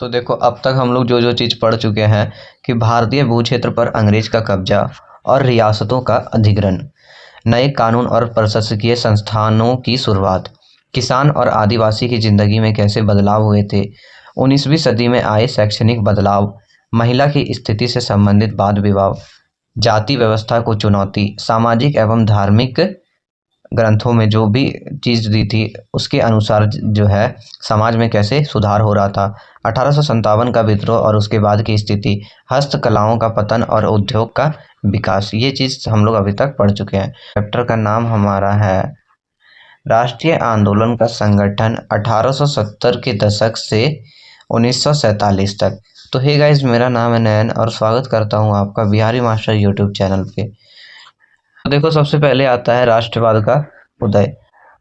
तो देखो, अब तक हम लोग जो जो चीज़ पढ़ चुके हैं कि भारतीय भूक्षेत्र पर अंग्रेज का कब्जा और रियासतों का अधिग्रहण, नए कानून और प्रशासकीय संस्थानों की शुरुआत, किसान और आदिवासी की जिंदगी में कैसे बदलाव हुए थे, 19वीं सदी में आए शैक्षणिक बदलाव, महिला की स्थिति से संबंधित वाद विवाद, जाति व्यवस्था को चुनौती, सामाजिक एवं धार्मिक ग्रंथों में जो भी चीज़ दी थी उसके अनुसार जो है समाज में कैसे सुधार हो रहा था, 1857 का विद्रोह और उसके बाद की स्थिति, हस्तकलाओं का पतन और उद्योग का विकास, ये चीज़ हम लोग अभी तक पढ़ चुके हैं। चैप्टर का नाम हमारा है राष्ट्रीय आंदोलन का संगठन 1870 के दशक से 1947 तक। तो हे गाइस, मेरा नाम है नयन और स्वागत करता हूँ आपका बिहारी मास्टर यूट्यूब चैनल पे। तो देखो, सबसे पहले आता है राष्ट्रवाद का उदय।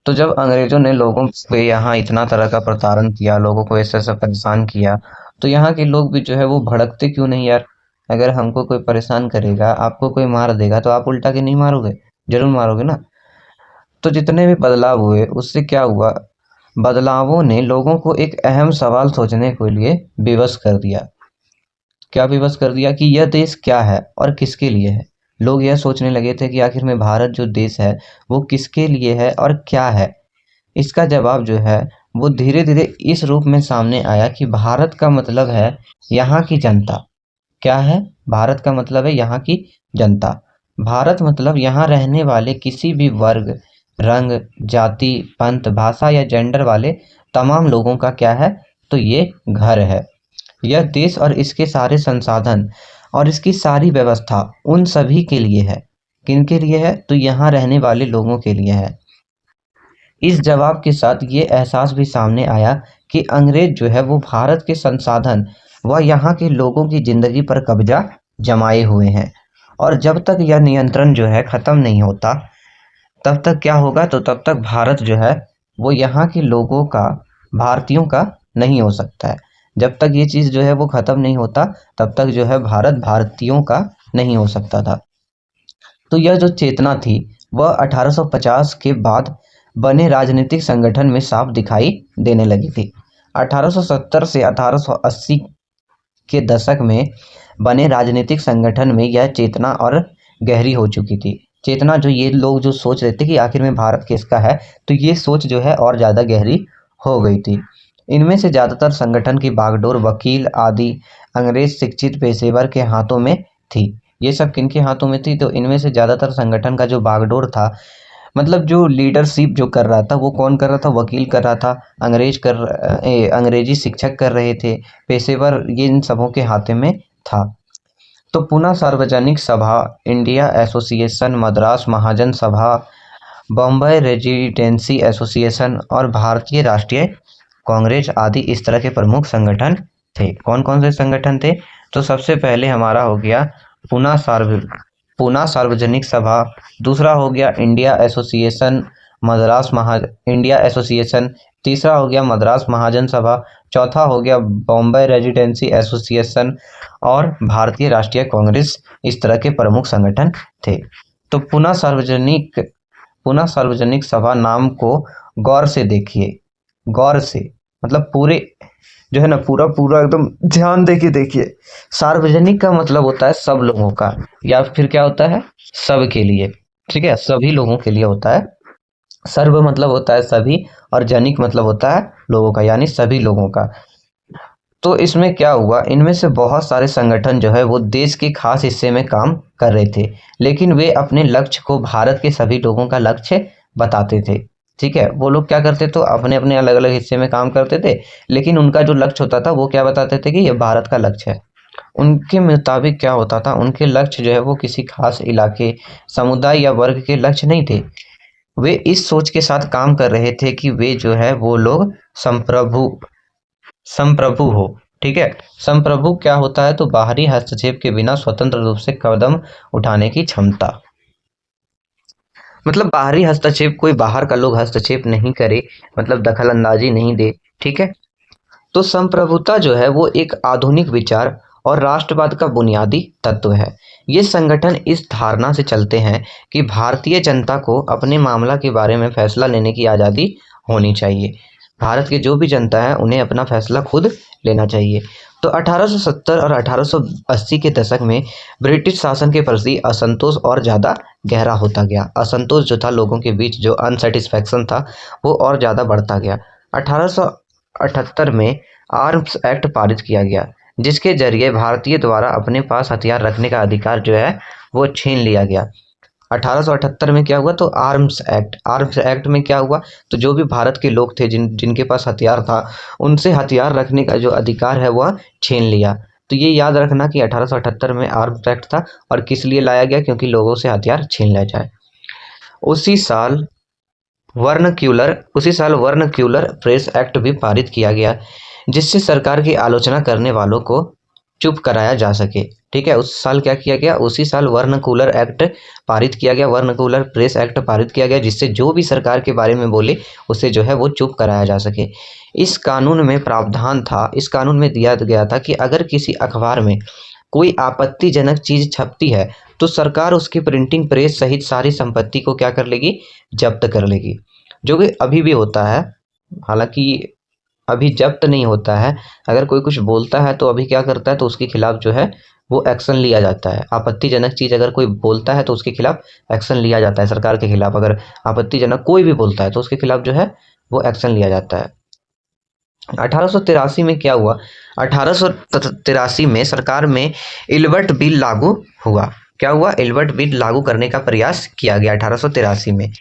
तो जब अंग्रेजों ने लोगों पे यहाँ इतना तरह का प्रताड़न किया, लोगों को ऐसे ऐसा परेशान किया, तो यहाँ के लोग भी जो है वो भड़कते क्यों नहीं यार। अगर हमको कोई परेशान करेगा, आपको कोई मार देगा, तो आप उल्टा के नहीं मारोगे, जरूर मारोगे ना। तो जितने भी बदलाव हुए उससे क्या हुआ, बदलावों ने लोगों को एक अहम सवाल सोचने के लिए विवश कर दिया। क्या विवश कर दिया कि यह देश क्या है और किसके लिए है। लोग यह सोचने लगे थे कि आखिर में भारत जो देश है वो किसके लिए है और क्या है। इसका जवाब जो है वो धीरे धीरे इस रूप में सामने आया कि भारत का मतलब है यहाँ की जनता। क्या है? भारत का मतलब है यहाँ की जनता। भारत मतलब यहाँ रहने वाले किसी भी वर्ग, रंग, जाति, पंथ, भाषा या जेंडर वाले तमाम लोगों का क्या है, तो ये घर है। यह देश और इसके सारे संसाधन और इसकी सारी व्यवस्था उन सभी के लिए है। किन के लिए है? तो यहाँ रहने वाले लोगों के लिए है। इस जवाब के साथ ये एहसास भी सामने आया कि अंग्रेज जो है वो भारत के संसाधन व यहाँ के लोगों की जिंदगी पर कब्जा जमाए हुए हैं, और जब तक यह नियंत्रण जो है ख़त्म नहीं होता तब तक क्या होगा, तो तब तक भारत जो है वो यहाँ के लोगों का, भारतीयों का नहीं हो सकता है। जब तक ये चीज़ जो है वो ख़त्म नहीं होता तब तक जो है भारत भारतीयों का नहीं हो सकता था। तो यह जो चेतना थी वह 1850 के बाद बने राजनीतिक संगठन में साफ दिखाई देने लगी थी। 1870 से 1880 के दशक में बने राजनीतिक संगठन में यह चेतना और गहरी हो चुकी थी। चेतना जो ये लोग जो सोच रहे थे कि आखिर में भारत किसका है, तो ये सोच जो है और ज़्यादा गहरी हो गई थी। इनमें से ज़्यादातर संगठन की बागडोर वकील आदि अंग्रेज शिक्षित पेशेवर के हाथों में थी। ये सब किनके हाथों में थी? तो इनमें से ज़्यादातर संगठन का जो बागडोर था, मतलब जो लीडरशिप जो कर रहा था, वो कौन कर रहा था? वकील कर रहा था, अंग्रेजी शिक्षक कर रहे थे, पेशेवर, ये इन सबों के हाथ में था। तो पुणे सार्वजनिक सभा, इंडिया एसोसिएशन, मद्रास महाजन सभा, बॉम्बे रेजिडेंसी एसोसिएशन और भारतीय राष्ट्रीय कांग्रेस आदि इस तरह के प्रमुख संगठन थे। कौन कौन से संगठन थे? तो सबसे पहले हमारा हो गया पुणे सार्वजनिक सभा, दूसरा हो गया इंडिया एसोसिएशन, इंडिया एसोसिएशन, तीसरा हो गया मद्रास महाजन सभा, चौथा हो गया बॉम्बे रेजिडेंसी एसोसिएशन और भारतीय राष्ट्रीय कांग्रेस। इस तरह के प्रमुख संगठन थे। तो पुणे सार्वजनिक सभा नाम को गौर से देखिए, गौर से मतलब पूरे जो है ना, पूरा पूरा एकदम ध्यान देके देखिए। सार्वजनिक का मतलब होता है सब लोगों का, या फिर क्या होता है, सब के लिए। ठीक है, सभी लोगों के लिए होता है। सर्व मतलब होता है सभी, और जनिक मतलब होता है लोगों का, यानी सभी लोगों का। तो इसमें क्या हुआ, इनमें से बहुत सारे संगठन जो है वो देश के खास हिस्से में काम कर रहे थे, लेकिन वे अपने लक्ष्य को भारत के सभी लोगों का लक्ष्य बताते थे। ठीक है, वो लोग क्या करते, तो अपने अपने अलग अलग हिस्से में काम करते थे, लेकिन उनका जो लक्ष्य होता था वो क्या बताते थे कि ये भारत का लक्ष्य है। उनके मुताबिक क्या होता था, उनके लक्ष्य जो है वो किसी खास इलाके, समुदाय या वर्ग के लक्ष्य नहीं थे। वे इस सोच के साथ काम कर रहे थे कि वे जो है वो लोग संप्रभु हो। ठीक है, संप्रभु क्या होता है, तो बाहरी हस्तक्षेप के बिना स्वतंत्र रूप से कदम उठाने की क्षमता। मतलब बाहरी हस्तक्षेप, कोई बाहर का लोग हस्तक्षेप नहीं करे, मतलब दखल अंदाजी नहीं दे। ठीक है, तो संप्रभुता जो है वो एक आधुनिक विचार और राष्ट्रवाद का बुनियादी तत्व है। ये संगठन इस धारणा से चलते हैं कि भारतीय जनता को अपने मामला के बारे में फैसला लेने की आज़ादी होनी चाहिए। भारत के जो भी जनता है उन्हें अपना फैसला खुद लेना चाहिए। तो 1870 और 1880 के दशक में ब्रिटिश शासन के प्रति असंतोष और ज़्यादा गहरा होता गया। असंतोष जो था लोगों के बीच, जो अनसेटिस्फैक्शन था, वो और ज़्यादा बढ़ता गया। 1878 में आर्म्स एक्ट पारित किया गया, जिसके जरिए भारतीय द्वारा अपने पास हथियार रखने का अधिकार जो है वो छीन लिया गया। 1878 में क्या हुआ? तो आर्म्स एक्ट में क्या हुआ? तो जो भी भारत के लोग थे जिनके पास हथियार था, उनसे हथियार रखने का जो अधिकार है वह छीन लिया। तो ये याद रखना कि 1878 में आर्म्स एक्ट था और किस लिए लाया गया, क्योंकि लोगों से हथियार छीन लिया जाए। उसी साल वर्नक्यूलर प्रेस एक्ट भी पारित किया गया, जिससे सरकार की आलोचना करने वालों को चुप कराया जा सके। ठीक है, उस साल क्या किया गया? उसी साल वर्नकूलर एक्ट पारित किया गया, वर्नकूलर प्रेस एक्ट पारित किया गया, जिससे जो भी सरकार के बारे में बोले उसे जो है वो चुप कराया जा सके। इस कानून में प्रावधान था, इस कानून में दिया गया था कि अगर किसी अखबार में कोई आपत्तिजनक चीज छपती है तो सरकार उसकी प्रिंटिंग प्रेस सहित सारी संपत्ति को क्या कर लेगी? जब्त कर लेगी। जो कि अभी भी होता है, हालांकि अभी जब्त नहीं होता है। अगर कोई कुछ बोलता है तो अभी क्या करता है, तो उसके खिलाफ जो है वो एक्शन लिया जाता है। आपत्तिजनक चीज़ अगर कोई बोलता है तो उसके खिलाफ एक्शन लिया जाता है। सरकार के खिलाफ अगर आपत्तिजनक कोई भी बोलता है तो उसके खिलाफ जो है वो एक्शन लिया जाता है। 1883 में क्या हुआ? 1883 में सरकार में इल्बर्ट बिल लागू हुआ। क्या हुआ? इल्बर्ट बिल लागू करने का प्रयास किया गया 1883 में।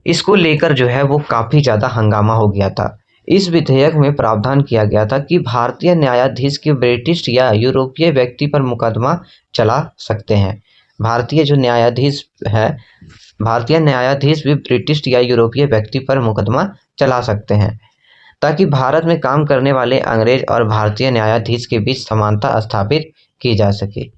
इसको लेकर जो है वो काफ़ी ज़्यादा हंगामा हो गया था। इस विधेयक में प्रावधान किया गया था कि भारतीय न्यायाधीश के ब्रिटिश या यूरोपीय व्यक्ति पर मुकदमा चला सकते हैं। भारतीय न्यायाधीश भी ब्रिटिश या यूरोपीय व्यक्ति पर मुकदमा चला सकते हैं, ताकि भारत में काम करने वाले अंग्रेज और भारतीय न्यायाधीश के बीच समानता स्थापित की जा सके।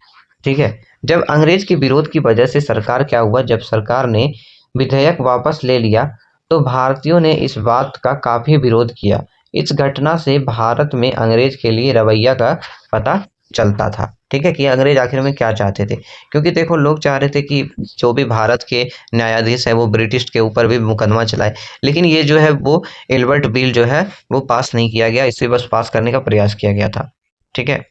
ठीक है, जब अंग्रेज के विरोध की वजह से क्या हुआ, जब सरकार ने विधेयक वापस ले लिया तो भारतीयों ने इस बात का काफ़ी विरोध किया। इस घटना से भारत में अंग्रेज के लिए रवैया का पता चलता था। ठीक है, कि अंग्रेज आखिर में क्या चाहते थे, क्योंकि देखो लोग चाह रहे थे कि जो भी भारत के न्यायाधीश है वो ब्रिटिश के ऊपर भी मुकदमा चलाए, लेकिन ये जो है वो इल्बर्ट बिल जो है वो पास नहीं किया गया, इसे बस पास करने का प्रयास किया गया था। ठीक है,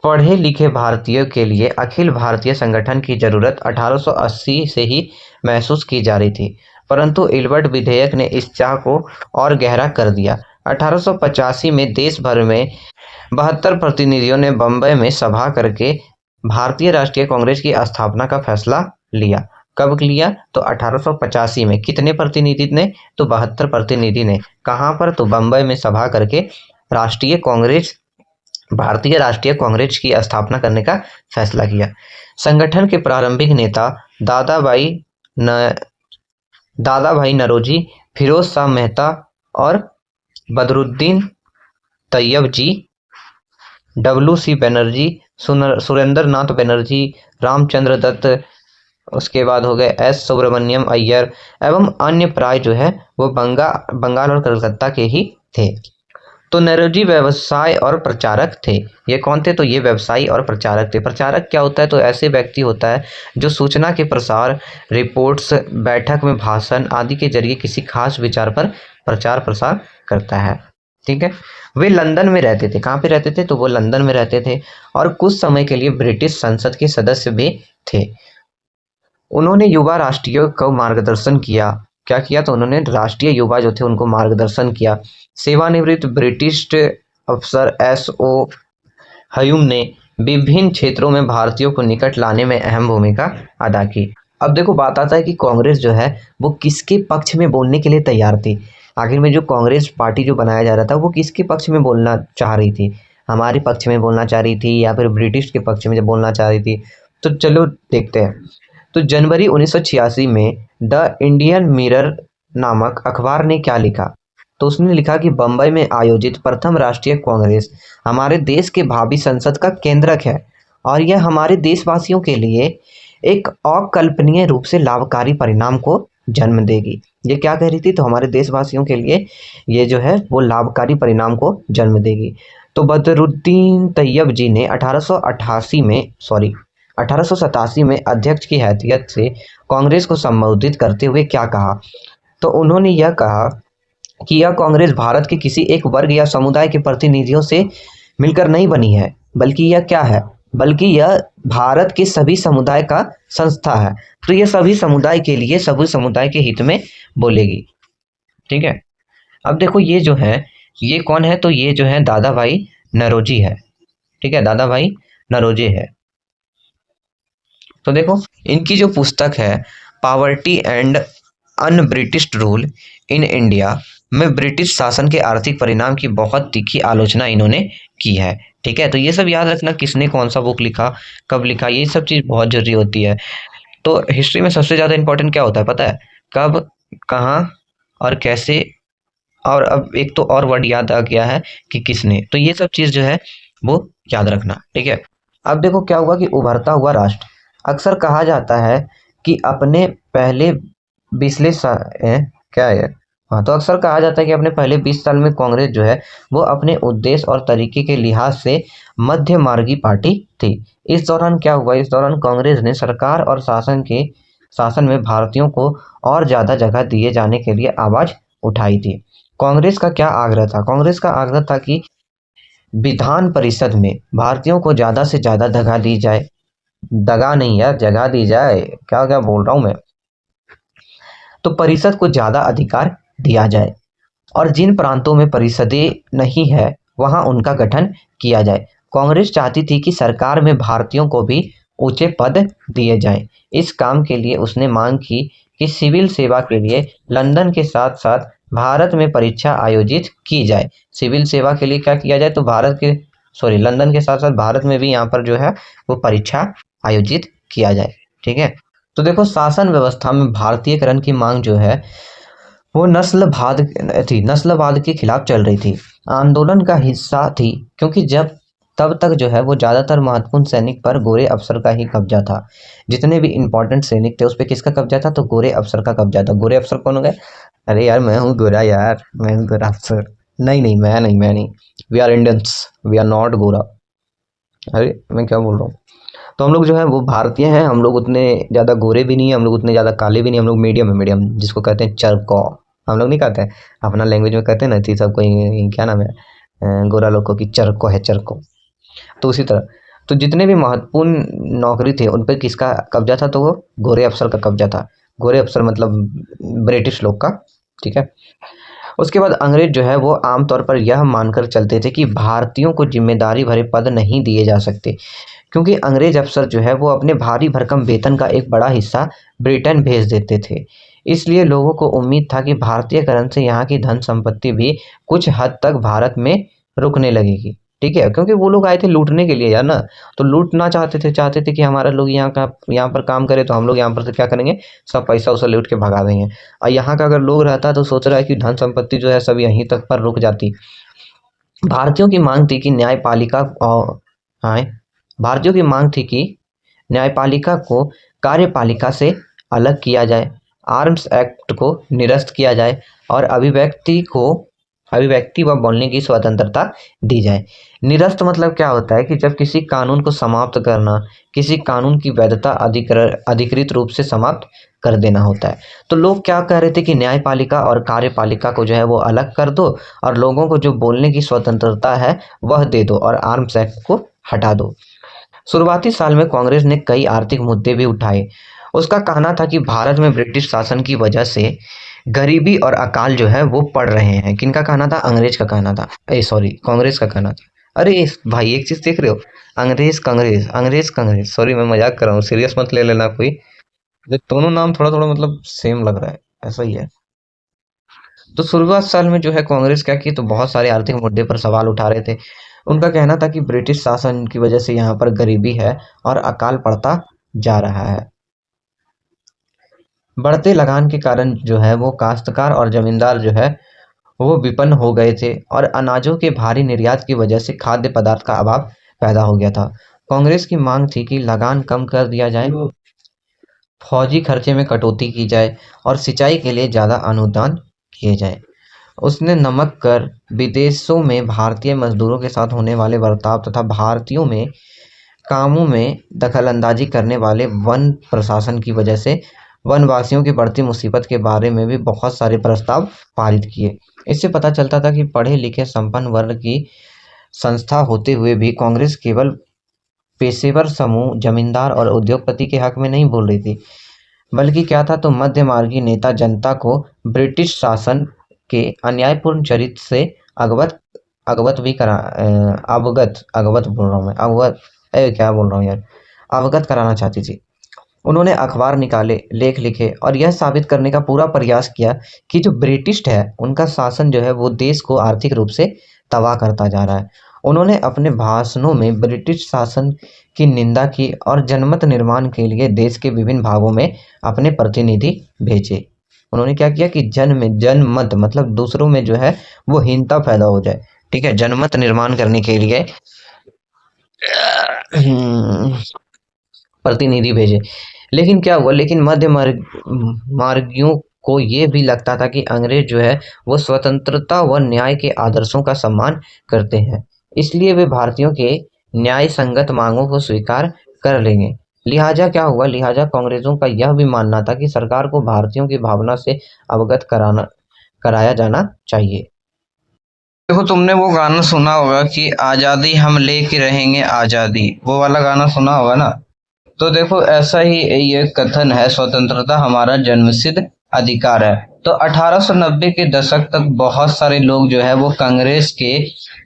पढ़े लिखे भारतीयों के लिए अखिल भारतीय संगठन की जरूरत 1880 से ही महसूस की जा रही थी, परंतु इल्बर्ट विधेयक ने इस चाह को और गहरा कर दिया। 1885 में देश भर में 72 प्रतिनिधियों ने बम्बई में सभा करके भारतीय राष्ट्रीय कांग्रेस की स्थापना का फैसला लिया। कब लिया? तो 1885 में। कितने प्रतिनिधि ने? तो 72 प्रतिनिधि ने। कहाँ पर? तो बम्बई में सभा करके भारतीय राष्ट्रीय कांग्रेस की स्थापना करने का फैसला किया। संगठन के प्रारंभिक नेता दादा भाई नौरोजी, फिरोज शाह मेहता और बदरुद्दीन तैयबजी, WC बनर्जी, सुरेंद्र नाथ बनर्जी, रामचंद्र दत्त, उसके बाद हो गए S सुब्रमण्यम अय्यर एवं अन्य प्राय जो है वो बंगाल और कलकत्ता के ही थे। तो नौरोजी व्यवसाय और प्रचारक थे। ये कौन थे? तो ये व्यवसायी और प्रचारक थे। प्रचारक क्या होता है? तो ऐसे व्यक्ति होता है जो सूचना के प्रसार, रिपोर्ट्स, बैठक में भाषण आदि के जरिए किसी खास विचार पर प्रचार प्रसार करता है। ठीक है, वे लंदन में रहते थे। कहाँ पे रहते थे? तो वो लंदन में रहते थे और कुछ समय के लिए ब्रिटिश संसद के सदस्य भी थे। उन्होंने युवा राष्ट्रीय को मार्गदर्शन किया। क्या किया? तो उन्होंने राष्ट्रीय युवा जो थे उनको मार्गदर्शन किया। सेवानिवृत्त ब्रिटिश अफसर S.O. ह्यूम ने विभिन्न क्षेत्रों में भारतीयों को निकट लाने में अहम भूमिका अदा की। अब देखो बात आता है कि कांग्रेस जो है वो किसके पक्ष में बोलने के लिए तैयार थी। आखिर में जो कांग्रेस पार्टी जो बनाया जा रहा था वो किसके पक्ष में बोलना चाह रही थी? हमारे पक्ष में बोलना चाह रही थी या फिर ब्रिटिश के पक्ष में बोलना चाह रही थी? तो चलो देखते हैं। तो जनवरी 1986 में द इंडियन मिरर नामक अखबार ने क्या लिखा? तो उसने लिखा कि बम्बई में आयोजित प्रथम राष्ट्रीय कांग्रेस हमारे देश के भावी संसद का केंद्रक है और यह हमारे देशवासियों के लिए एक अकल्पनीय रूप से लाभकारी परिणाम को जन्म देगी। ये क्या कह रही थी? तो हमारे देशवासियों के लिए ये जो है वो लाभकारी परिणाम को जन्म देगी। तो बदरुद्दीन तैयबजी ने 1887 में अध्यक्ष की हैसियत से कांग्रेस को संबोधित करते हुए क्या कहा? तो उन्होंने यह कहा कि यह कांग्रेस भारत के किसी एक वर्ग या समुदाय के प्रतिनिधियों से मिलकर नहीं बनी है, बल्कि यह क्या है, बल्कि यह भारत के सभी समुदाय का संस्था है। तो यह सभी समुदाय के लिए, सभी समुदाय के हित में बोलेगी। ठीक है। अब देखो ये जो है, ये कौन है, तो ये जो है दादा भाई नौरोजी है। ठीक है, दादा भाई नौरोजी है। तो देखो इनकी जो पुस्तक है poverty and un British rule in India में ब्रिटिश शासन के आर्थिक परिणाम की बहुत तीखी आलोचना इन्होंने की है। ठीक है, तो ये सब याद रखना, किसने कौन सा बुक लिखा, कब लिखा, ये सब चीज़ बहुत जरूरी होती है। तो हिस्ट्री में सबसे ज़्यादा इंपॉर्टेंट क्या होता है पता है, कब, कहाँ और कैसे, और अब एक तो और वर्ड याद आ गया है कि किसने। तो ये सब चीज़ जो है वो याद रखना। ठीक है। अब देखो क्या हुआ कि उभरता हुआ राष्ट्र, अक्सर कहा जाता है कि अपने पहले क्या है, हाँ, तो अक्सर कहा जाता है कि अपने पहले 20 साल में कांग्रेस जो है वो अपने उद्देश्य और तरीके के लिहाज से मध्य मार्गी पार्टी थी। इस दौरान क्या हुआ, इस दौरान कांग्रेस ने सरकार और शासन में भारतीयों को और ज़्यादा जगह दिए जाने के लिए आवाज़ उठाई थी। कांग्रेस का क्या आग्रह था, कांग्रेस का आग्रह था कि विधान परिषद में भारतीयों को ज़्यादा से ज़्यादा जगह दी जाए, दगा नहीं यार, जगह दी जाए, क्या क्या बोल रहा हूँ मैं। तो परिषद को ज़्यादा अधिकार दिया जाए और जिन प्रांतों में परिषदें नहीं है वहां उनका गठन किया जाए। कांग्रेस चाहती थी कि सरकार में भारतीयों को भी ऊंचे पद दिए जाएं। इस काम के लिए उसने मांग की कि सिविल सेवा के लिए लंदन के साथ साथ भारत में परीक्षा आयोजित की जाए। सिविल सेवा के लिए क्या किया जाए, तो लंदन के साथ साथ भारत में भी यहाँ पर जो है वो परीक्षा आयोजित किया जाए। ठीक है। तो देखो शासन व्यवस्था में भारतीयकरण की मांग जो है वो नस्लवाद के खिलाफ चल रही थी, आंदोलन का हिस्सा थी, क्योंकि तब तक जो है वो ज़्यादातर महत्वपूर्ण सैनिक पर गोरे अफसर का ही कब्जा था। जितने भी इंपॉर्टेंट सैनिक थे उस पर किसका कब्जा था, तो गोरे अफसर का कब्जा था। गोरे अफसर कौन हो गए, अरे यार मैं हूँ गोरा यार, मैं हूँ गोरा अफसर। नहीं नहीं, मैं नहीं, we are Indians, we are not गोरा। अरे मैं क्या बोल रहा हूँ। तो हम लोग जो है वो भारतीय हैं, हम लोग उतने ज़्यादा गोरे भी नहीं है, हम लोग उतने ज़्यादा काले भी नहीं, हम लोग मीडियम है, मीडियम जिसको कहते हैं चरको। हम लोग नहीं कहते हैं, अपना लैंग्वेज में कहते हैं ना, थी सबको क्या नाम है, गोरा लोगों की चरको है, चरको। तो उसी तरह तो जितने भी महत्वपूर्ण नौकरी थे उन पर किसका कब्जा था, तो वो गोरे अफसर का कब्जा था। गोरे अफसर मतलब ब्रिटिश लोग का। ठीक है। उसके बाद अंग्रेज जो है वो आमतौर पर यह मानकर चलते थे कि भारतीयों को जिम्मेदारी भरे पद नहीं दिए जा सकते, क्योंकि अंग्रेज अफसर जो है वो अपने भारी भरकम वेतन का एक बड़ा हिस्सा ब्रिटेन भेज देते थे। इसलिए लोगों को उम्मीद था कि भारतीयकरण से यहाँ की धन संपत्ति भी कुछ हद तक भारत में रुकने लगेगी। ठीक है, क्योंकि वो लोग आए थे लूटने के लिए यार ना, तो लूटना चाहते थे कि हमारा लोग यहाँ पर काम करे, तो हम लोग यहाँ पर से क्या करेंगे, सब पैसा उसे लूट के भगा देंगे। और यहाँ का अगर लोग रहता तो सोच रहा है कि धन संपत्ति जो है सब यहीं तक पर रुक जाती। भारतीयों की मांग थी कि भारतीयों की मांग थी कि न्यायपालिका को कार्यपालिका से अलग किया जाए, आर्म्स एक्ट को निरस्त किया जाए और अभिव्यक्ति व बोलने की स्वतंत्रता दी जाए। निरस्त मतलब क्या होता है कि जब किसी कानून को समाप्त करना, किसी कानून की वैधता अधिकृत रूप से समाप्त कर देना होता है। तो लोग क्या कह रहे थे कि न्यायपालिका और कार्यपालिका को जो है वो अलग कर दो और लोगों को जो बोलने की स्वतंत्रता है वह दे दो और आर्म्स एक्ट को हटा दो। शुरुआती साल में कांग्रेस ने कई आर्थिक मुद्दे भी उठाए। उसका कहना था कि भारत में ब्रिटिश शासन की वजह से गरीबी और अकाल जो है वो पड़ रहे हैं। किनका कहना था, अंग्रेज का कहना था, कांग्रेस का कहना था। अरे भाई एक चीज देख रहे हो, अंग्रेज, सॉरी मैं मजाक कर रहा हूँ, सीरियस मत ले लेना कोई, दोनों नाम थोड़ा थोड़ा मतलब सेम लग रहा है, ऐसा ही है। तो शुरुआत साल में जो है कांग्रेस क्या की, तो बहुत सारे आर्थिक मुद्दे पर सवाल उठा रहे थे। उनका कहना था कि ब्रिटिश शासन की वजह से यहाँ पर गरीबी है और अकाल पड़ता जा रहा है। बढ़ते लगान के कारण जो है वो काश्तकार और जमींदार जो है वो विपन्न हो गए थे और अनाजों के भारी निर्यात की वजह से खाद्य पदार्थ का अभाव पैदा हो गया था। कांग्रेस की मांग थी कि लगान कम कर दिया जाए, फौजी खर्चे में कटौती की जाए और सिंचाई के लिए ज़्यादा अनुदान किए जाए। उसने नमक कर, विदेशों में भारतीय मजदूरों के साथ होने वाले बर्ताव तथा भारतीयों में कामों में दखलंदाजी करने वाले वन प्रशासन की वजह से वनवासियों की बढ़ती मुसीबत के बारे में भी बहुत सारे प्रस्ताव पारित किए। इससे पता चलता था कि पढ़े लिखे संपन्न वर्ग की संस्था होते हुए भी कांग्रेस केवल पेशेवर समूह, जमींदार और उद्योगपति के हक में नहीं बोल रही थी, बल्कि क्या था तो मध्यमार्गी नेता जनता को ब्रिटिश शासन के अन्यायपूर्ण चरित्र से अवगत अवगत भी करा अवगत अवगत बोल रहा हूँ मैं अवगत क्या बोल रहा हूँ यार अवगत कराना चाहती थी। उन्होंने अखबार निकाले, लेख लिखे और यह साबित करने का पूरा प्रयास किया कि जो ब्रिटिश है उनका शासन जो है वो देश को आर्थिक रूप से तबाह करता जा रहा है। उन्होंने अपने भाषणों में ब्रिटिश शासन की निंदा की और जनमत निर्माण के लिए देश के विभिन्न भागों में अपने प्रतिनिधि भेजे। उन्होंने क्या किया कि जनमत मतलब दूसरों में जो है वो हीनता पैदा हो जाए, ठीक है, जनमत निर्माण करने के लिए प्रतिनिधि भेजे। लेकिन क्या हुआ, लेकिन मध्य मार्गियों को ये भी लगता था कि अंग्रेज जो है वो स्वतंत्रता व न्याय के आदर्शों का सम्मान करते हैं, इसलिए वे भारतीयों के न्याय संगत मांगों को स्वीकार कर लेंगे। लिहाजा क्या हुआ, लिहाजा कांग्रेसों का यह भी मानना था कि सरकार को भारतीयों की भावना से अवगत कराया जाना चाहिए। देखो तुमने वो गाना सुना होगा कि आज़ादी हम लेके रहेंगे आज़ादी, वो वाला गाना सुना होगा ना। तो देखो ऐसा ही ये कथन है, स्वतंत्रता हमारा जन्मसिद्ध अधिकार है। तो 1890 के दशक तक बहुत सारे लोग जो है वो कांग्रेस के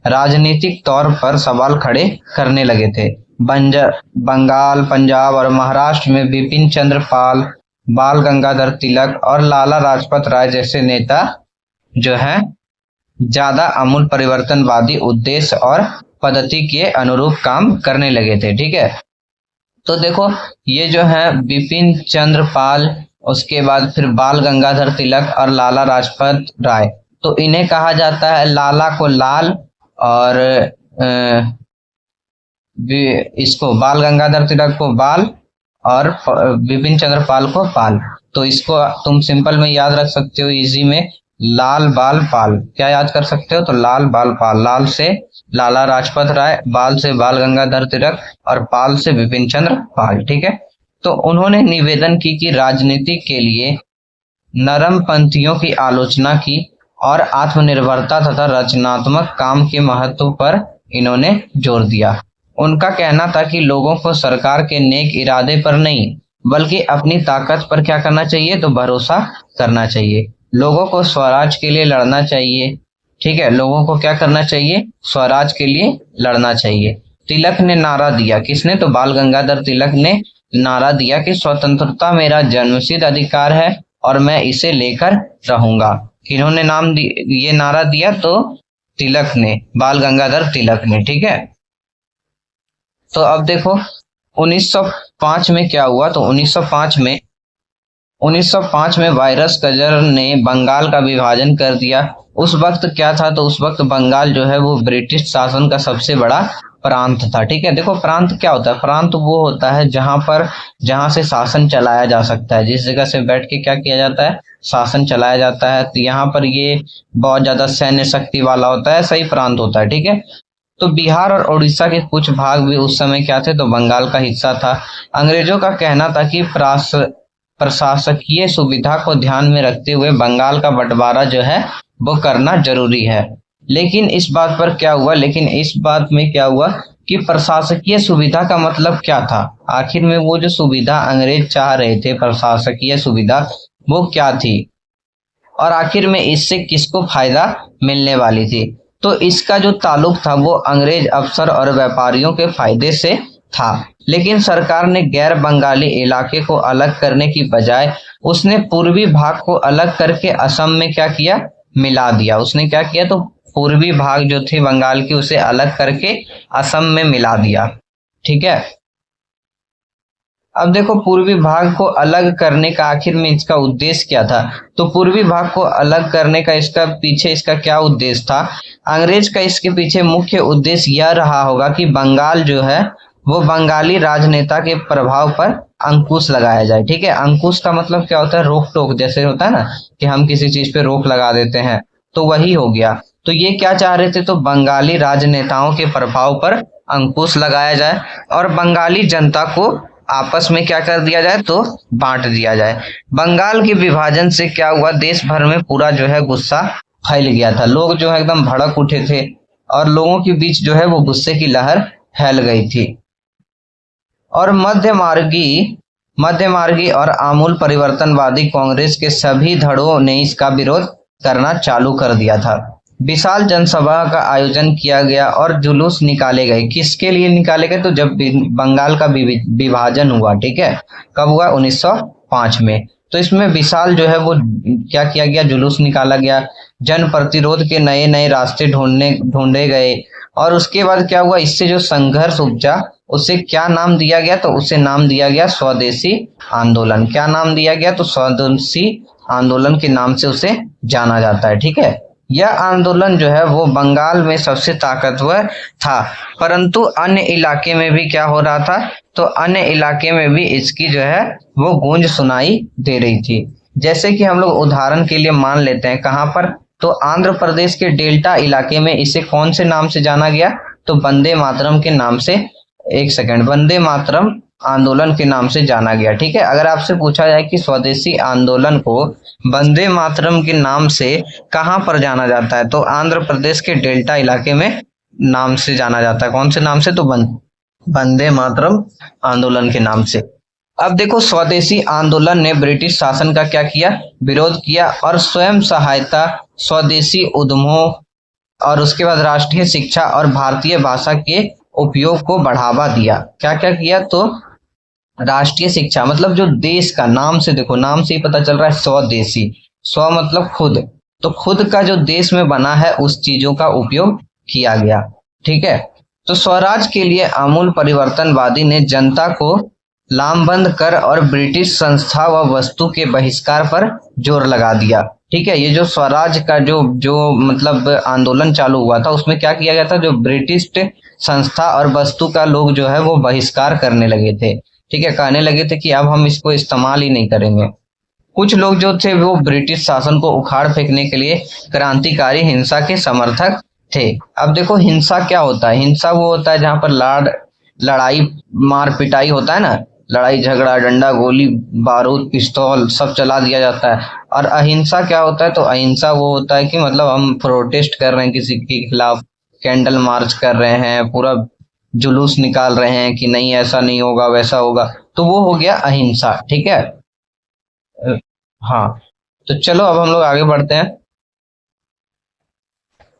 राजनीतिक तौर पर सवाल खड़े करने लगे थे। बंगाल, पंजाब और महाराष्ट्र में बिपिन चंद्र पाल, बाल गंगाधर तिलक और लाला लाजपत राय जैसे नेता जो है ज्यादा आमूल परिवर्तनवादी उद्देश्य और पद्धति के अनुरूप काम करने लगे थे, ठीक है। तो देखो ये जो है बिपिन चंद्र पाल, उसके बाद फिर बाल गंगाधर तिलक और लाला लाजपत राय, तो इन्हें कहा जाता है, लाला को लाल और इसको बाल गंगाधर तिलक को बाल और बिपिन चंद्र पाल को पाल। तो इसको तुम सिंपल में याद रख सकते हो, इजी में, लाल बाल पाल, क्या याद कर सकते हो, तो लाल बाल पाल, लाल से लाला लाजपत राय, बाल से बाल गंगाधर तिलक और पाल से बिपिन चंद्र पाल, ठीक है। तो उन्होंने निवेदन की कि राजनीति के लिए नरम पंथियों की आलोचना की और आत्मनिर्भरता तथा रचनात्मक काम के महत्व पर इन्होंने जोर दिया। उनका कहना था कि लोगों को सरकार के नेक इरादे पर नहीं बल्कि अपनी ताकत पर क्या करना चाहिए, तो भरोसा करना चाहिए। लोगों को स्वराज के लिए लड़ना चाहिए, ठीक है, लोगों को क्या करना चाहिए, स्वराज के लिए लड़ना चाहिए। तिलक ने नारा दिया, किसने, तो बाल गंगाधर तिलक ने नारा दिया कि स्वतंत्रता मेरा जन्मसिद्ध अधिकार है और मैं इसे लेकर रहूंगा। इन्होंने ये नारा दिया, तो तिलक ने, बाल गंगाधर तिलक ने, ठीक है। तो अब देखो 1905 में क्या हुआ, तो 1905 में वायरस कजर ने बंगाल का विभाजन कर दिया। उस वक्त क्या था, तो उस वक्त बंगाल जो है वो ब्रिटिश शासन का सबसे बड़ा प्रांत था, ठीक है। देखो प्रांत क्या होता है, प्रांत वो होता है जहां से शासन चलाया जा सकता है, जिस जगह से बैठ के क्या किया जाता है, शासन चलाया जाता है। तो यहाँ पर ये बहुत ज्यादा सैन्य शक्ति वाला होता है, सही प्रांत होता है, ठीक है। तो बिहार और उड़ीसा के कुछ भाग भी उस समय क्या थे, तो बंगाल का हिस्सा था। अंग्रेजों का कहना था कि प्रशासकीय सुविधा को ध्यान में रखते हुए बंगाल का बंटवारा जो है वो करना जरूरी है। लेकिन इस बात में क्या हुआ कि प्रशासकीय सुविधा का मतलब क्या था, आखिर में वो जो सुविधा अंग्रेज चाह रहे थे, प्रशासकीय सुविधा, वो क्या थी और आखिर में इससे किसको फायदा मिलने वाली थी। तो इसका जो ताल्लुक था वो अंग्रेज अफसर और व्यापारियों के फायदे से था। लेकिन सरकार ने गैर बंगाली इलाके को अलग करने की बजाय उसने पूर्वी भाग को अलग करके असम में क्या किया, मिला दिया। उसने क्या किया, तो पूर्वी भाग जो थे बंगाल की उसे अलग करके असम में मिला दिया, ठीक है। अब देखो पूर्वी भाग को अलग करने का आखिर में इसका उद्देश्य क्या था, तो पूर्वी भाग को अलग करने का इसका क्या उद्देश्य था, अंग्रेज का इसके पीछे मुख्य उद्देश्य यह रहा होगा कि बंगाल जो है वो बंगाली राजनेता के प्रभाव पर अंकुश लगाया जाए, ठीक है। अंकुश का मतलब क्या होता है, रोक टोक, जैसे होता है ना कि हम किसी चीज पे रोक लगा देते हैं, तो वही हो गया। तो ये क्या चाह रहे थे, तो बंगाली राजनेताओं के प्रभाव पर अंकुश लगाया जाए और बंगाली जनता को आपस में क्या कर दिया जाए, तो बांट दिया जाए। बंगाल के विभाजन से क्या हुआ, देश भर में पूरा जो है गुस्सा फैल गया था। लोग जो है एकदम भड़क उठे थे और लोगों के बीच जो है वो गुस्से की लहर फैल गई थी। और मध्यमार्गी और आमूल परिवर्तनवादी कांग्रेस के सभी धड़ों ने इसका विरोध करना चालू कर दिया था। विशाल जनसभा का आयोजन किया गया और जुलूस निकाले गए। किसके लिए निकाले गए? तो जब बंगाल का विभाजन हुआ, ठीक है, कब हुआ? 1905 में। तो इसमें विशाल जो है वो क्या किया गया? जुलूस निकाला गया। जन प्रतिरोध के नए नए रास्ते ढूंढे गए। और उसके बाद क्या हुआ? इससे जो संघर्ष उपजा उसे क्या नाम दिया गया? तो उसे नाम दिया गया स्वदेशी आंदोलन। क्या नाम दिया गया? तो स्वदेशी आंदोलन के नाम से उसे जाना जाता है, ठीक है। यह आंदोलन जो है वो बंगाल में सबसे ताकतवर था, परंतु अन्य इलाके में भी क्या हो रहा था? तो अन्य इलाके में भी इसकी जो है वो गूंज सुनाई दे रही थी। जैसे कि हम लोग उदाहरण के लिए मान लेते हैं, कहां पर? तो आंध्र प्रदेश के डेल्टा इलाके में इसे कौन से नाम से जाना गया? तो वंदे मातरम के नाम से, एक सेकंड, वंदे मातरम आंदोलन के नाम से जाना गया, ठीक है। अगर आपसे पूछा जाए कि स्वदेशी आंदोलन को वंदे मातरम के नाम से कहां पर जाना जाता है, तो आंध्र प्रदेश के डेल्टा इलाके में नाम से जाना जाता है। कौन से नाम से? तो वंदे मातरम आंदोलन के नाम से। अब देखो, स्वदेशी आंदोलन ने ब्रिटिश शासन का क्या किया? विरोध किया और स्वयं सहायता, स्वदेशी उद्यमों और उसके बाद राष्ट्रीय शिक्षा और भारतीय भाषा के उपयोग को बढ़ावा दिया। क्या क्या किया? तो राष्ट्रीय शिक्षा मतलब जो देश का, नाम से देखो, नाम से ही पता चल रहा है स्वदेशी। स्व मतलब खुद, तो खुद का जो देश में बना है उस चीजों का उपयोग किया गया, ठीक है। तो स्वराज के लिए आमूल परिवर्तनवादी ने जनता को लामबंद कर और ब्रिटिश संस्था व वस्तु के बहिष्कार पर जोर लगा दिया, ठीक है। ये जो स्वराज का जो मतलब आंदोलन चालू हुआ था, उसमें क्या किया गया था? जो ब्रिटिश संस्था और वस्तु का लोग जो है वो बहिष्कार करने लगे थे, ठीक है। कहने लगे थे कि अब हम इसको इस्तेमाल ही नहीं करेंगे। कुछ लोग जो थे वो ब्रिटिश शासन को उखाड़ फेंकने के लिए क्रांतिकारी हिंसा के समर्थक थे। अब देखो, हिंसा क्या होता है? हिंसा वो होता है जहां पर लड़ाई मार पिटाई होता है ना, लड़ाई झगड़ा, डंडा गोली बारूद पिस्तौल सब चला दिया जाता है। और अहिंसा क्या होता है? तो अहिंसा वो होता है कि मतलब हम प्रोटेस्ट कर रहे हैं किसी के खिलाफ, कैंडल मार्च कर रहे हैं, पूरा जुलूस निकाल रहे हैं कि नहीं ऐसा नहीं होगा वैसा होगा, तो वो हो गया अहिंसा, ठीक है। हाँ, तो चलो अब हम लोग आगे बढ़ते हैं।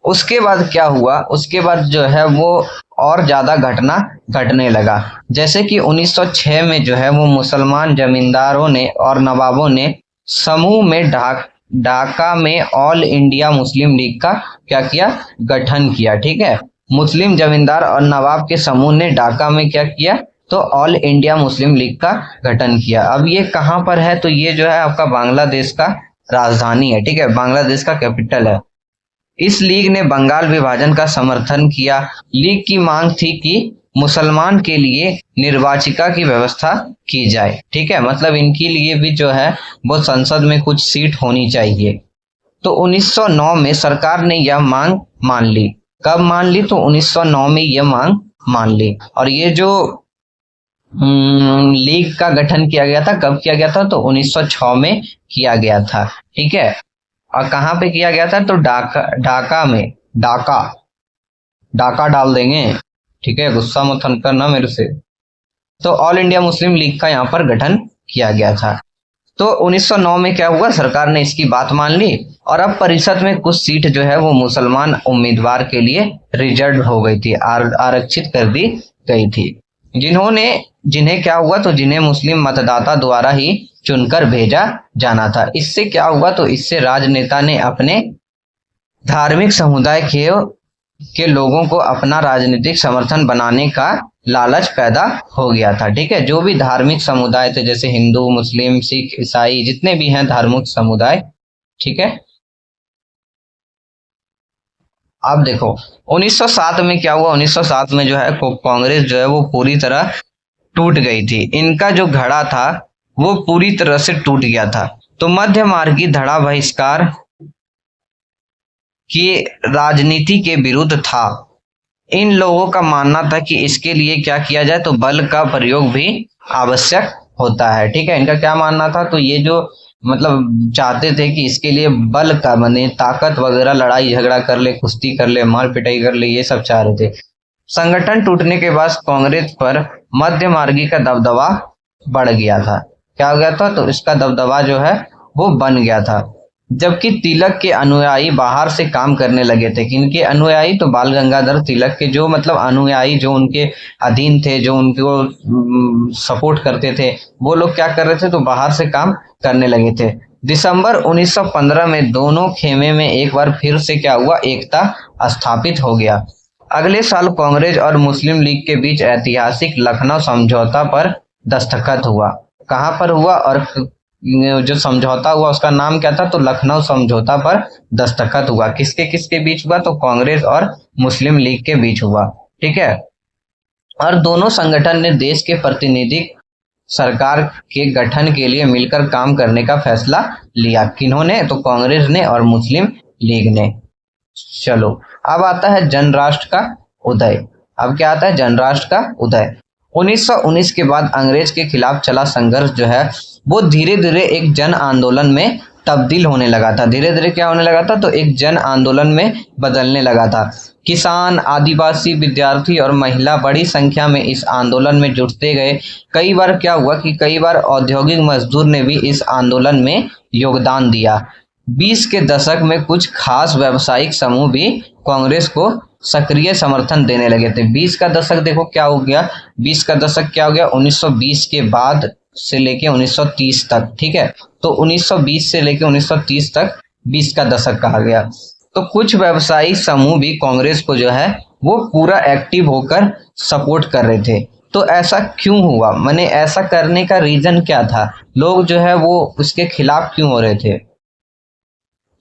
उसके बाद क्या हुआ? उसके बाद जो है वो और ज्यादा घटना घटने लगा। जैसे कि 1906 में जो है वो मुसलमान जमींदारों ने और नवाबों ने समूह में ढाका में ऑल इंडिया मुस्लिम लीग का क्या किया? गठन किया, ठीक है। मुस्लिम जमींदार और नवाब के समूह ने ढाका में क्या किया? तो ऑल इंडिया मुस्लिम लीग का गठन किया। अब ये कहां पर है? तो ये जो है आपका बांग्लादेश का राजधानी है, ठीक है, बांग्लादेश का कैपिटल है। इस लीग ने बंगाल विभाजन का समर्थन किया। लीग की मांग थी कि मुसलमान के लिए निर्वाचिका की व्यवस्था की जाए, ठीक है, मतलब इनके लिए भी जो है वो संसद में कुछ सीट होनी चाहिए। तो 1909 में सरकार ने यह मांग मान ली। कब मान ली? तो 1909 में यह मांग मान ली। और ये जो लीग का गठन किया गया था, कब किया गया था? तो 1906 में किया गया था, ठीक है। और कहाँ पे किया गया था? तो ढाका में, ढाका डाल देंगे, ठीक है, गुस्सा मत करना मेरे से। तो ऑल इंडिया मुस्लिम लीग का यहाँ पर गठन किया गया था। तो 1909 में क्या हुआ? सरकार ने इसकी बात मान ली और अब परिषद में कुछ सीट जो है वो मुसलमान उम्मीदवार के लिए रिजर्व हो गई थी, आरक्षित कर दी गई थी। जिन्हें क्या हुआ? तो जिन्हें मुस्लिम मतदाता द्वारा ही चुनकर भेजा जाना था। इससे क्या हुआ? तो इससे राजनेता ने अपने धार्मिक समुदाय के लोगों को अपना राजनीतिक समर्थन बनाने का लालच पैदा हो गया था, ठीक है। जो भी धार्मिक समुदाय थे, जैसे हिंदू, मुस्लिम, सिख, ईसाई, जितने भी हैं धार्मिक समुदाय, ठीक है। अब देखो 1907 में क्या हुआ? 1907 में जो है कांग्रेस जो है वो पूरी तरह टूट गई थी। इनका जो घड़ा था वो पूरी तरह से टूट गया था। तो मध्य मार्गी धड़ा बहिष्कार की राजनीति के विरुद्ध था। इन लोगों का मानना था कि इसके लिए क्या किया जाए? तो बल का प्रयोग भी आवश्यक होता है, ठीक है। इनका क्या मानना था? तो ये जो मतलब चाहते थे कि इसके लिए बल का माने ताकत वगैरह, लड़ाई झगड़ा कर ले, कुश्ती कर ले, मार पिटाई कर ले, ये सब चाह रहे थे। संगठन टूटने के बाद कांग्रेस पर मध्य मार्गी का दबदबा बढ़ गया था। क्या हो गया था? तो इसका दबदबा जो है वो बन गया था। जबकि तिलक के अनुयायी बाहर से काम करने लगे थे। किनके अनुयायी? तो बाल गंगाधर तिलक के जो मतलब अनुयायी, जो उनके अधीन थे, जो उनको सपोर्ट करते थे, वो लोग क्या कर रहे थे? तो बाहर से काम करने लगे थे। दिसंबर 1915 में दोनों खेमे में एक बार फिर से क्या हुआ? एकता स्थापित हो गया। अगले साल कांग्रेस और मुस्लिम लीग के बीच ऐतिहासिक लखनऊ समझौता पर दस्तखत हुआ। कहाँ पर हुआ? और जो समझौता हुआ उसका नाम क्या था? तो लखनऊ समझौता पर दस्तखत हुआ। किसके किसके बीच हुआ? तो कांग्रेस और मुस्लिम लीग के बीच हुआ। ठीक है। और दोनों संगठन ने देश के प्रतिनिधिक सरकार के गठन के लिए मिलकर काम करने का फैसला लिया। किन्होंने? तो कांग्रेस ने और मुस्लिम लीग ने। चलो, अब आता है जनराष्ट्र का उदय। अब क्या आता है? जनराष्ट्र का उदय। 1919 के बाद अंग्रेज के खिलाफ चला संघर्ष जो है वो धीरे धीरे एक जन आंदोलन में तब्दील होने लगा था। धीरे धीरे क्या होने लगा था? तो एक जन आंदोलन में बदलने लगा था। किसान, आदिवासी, विद्यार्थी और महिला बड़ी संख्या में इस आंदोलन में जुटते गए। कई बार क्या हुआ कि कई बार औद्योगिक मजदूर ने भी इस आंदोलन में योगदान दिया। 20 के दशक में कुछ खास व्यावसायिक समूह भी कांग्रेस को सक्रिय समर्थन देने लगे थे। 20 का दशक देखो क्या हो गया? 20 का दशक क्या हो गया? 1920 के बाद से लेके 1930 तक। ठीक है। तो 1920 से लेके 1930 तक 20 का दशक कहा गया। तो कुछ व्यवसायी समूह भी कांग्रेस को जो है वो पूरा एक्टिव होकर सपोर्ट कर रहे थे। तो ऐसा क्यों हुआ? माने ऐसा करने का रीजन क्या था? लोग जो है वो उसके खिलाफ क्यों हो रहे थे?